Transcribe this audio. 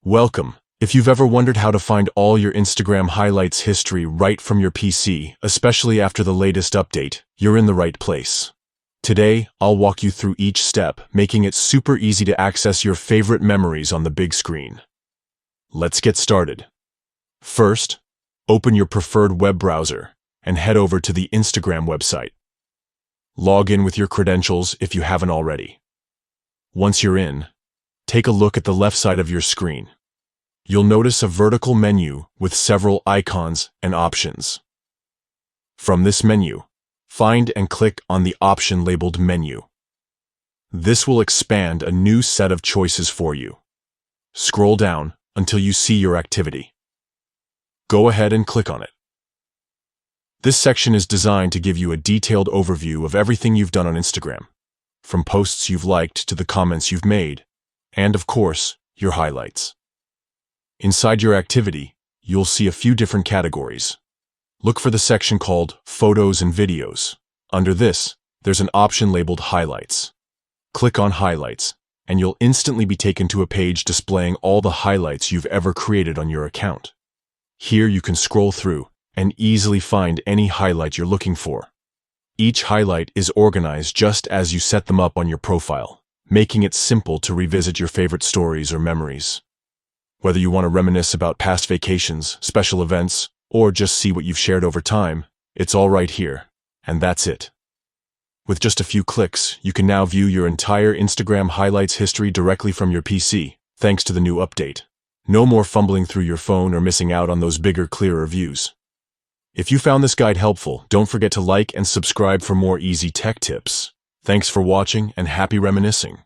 Welcome. If you've ever wondered how to find all your Instagram highlights history right from your PC, especially after the latest update, you're in the right place. Today, I'll walk you through each step, making it super easy to access your favorite memories on the big screen. Let's get started. First, open your preferred web browser and head over to the Instagram website. Log in with your credentials if you haven't already. Once you're in, take a look at the left side of your screen. You'll notice a vertical menu with several icons and options. From this menu, find and click on the option labeled Menu. This will expand a new set of choices for you. Scroll down until you see your activity. Go ahead and click on it. This section is designed to give you a detailed overview of everything you've done on Instagram, from posts you've liked to the comments you've made, and of course, your highlights. Inside your activity, you'll see a few different categories. Look for the section called Photos and Videos. Under this, there's an option labeled Highlights. Click on Highlights, and you'll instantly be taken to a page displaying all the highlights you've ever created on your account. Here you can scroll through and easily find any highlight you're looking for. Each highlight is organized just as you set them up on your profile, making it simple to revisit your favorite stories or memories. Whether you want to reminisce about past vacations, special events, or just see what you've shared over time, it's all right here. And that's it. With just a few clicks, you can now view your entire Instagram highlights history directly from your PC, thanks to the new update. No more fumbling through your phone or missing out on those bigger, clearer views. If you found this guide helpful, don't forget to like and subscribe for more easy tech tips. Thanks for watching and happy reminiscing.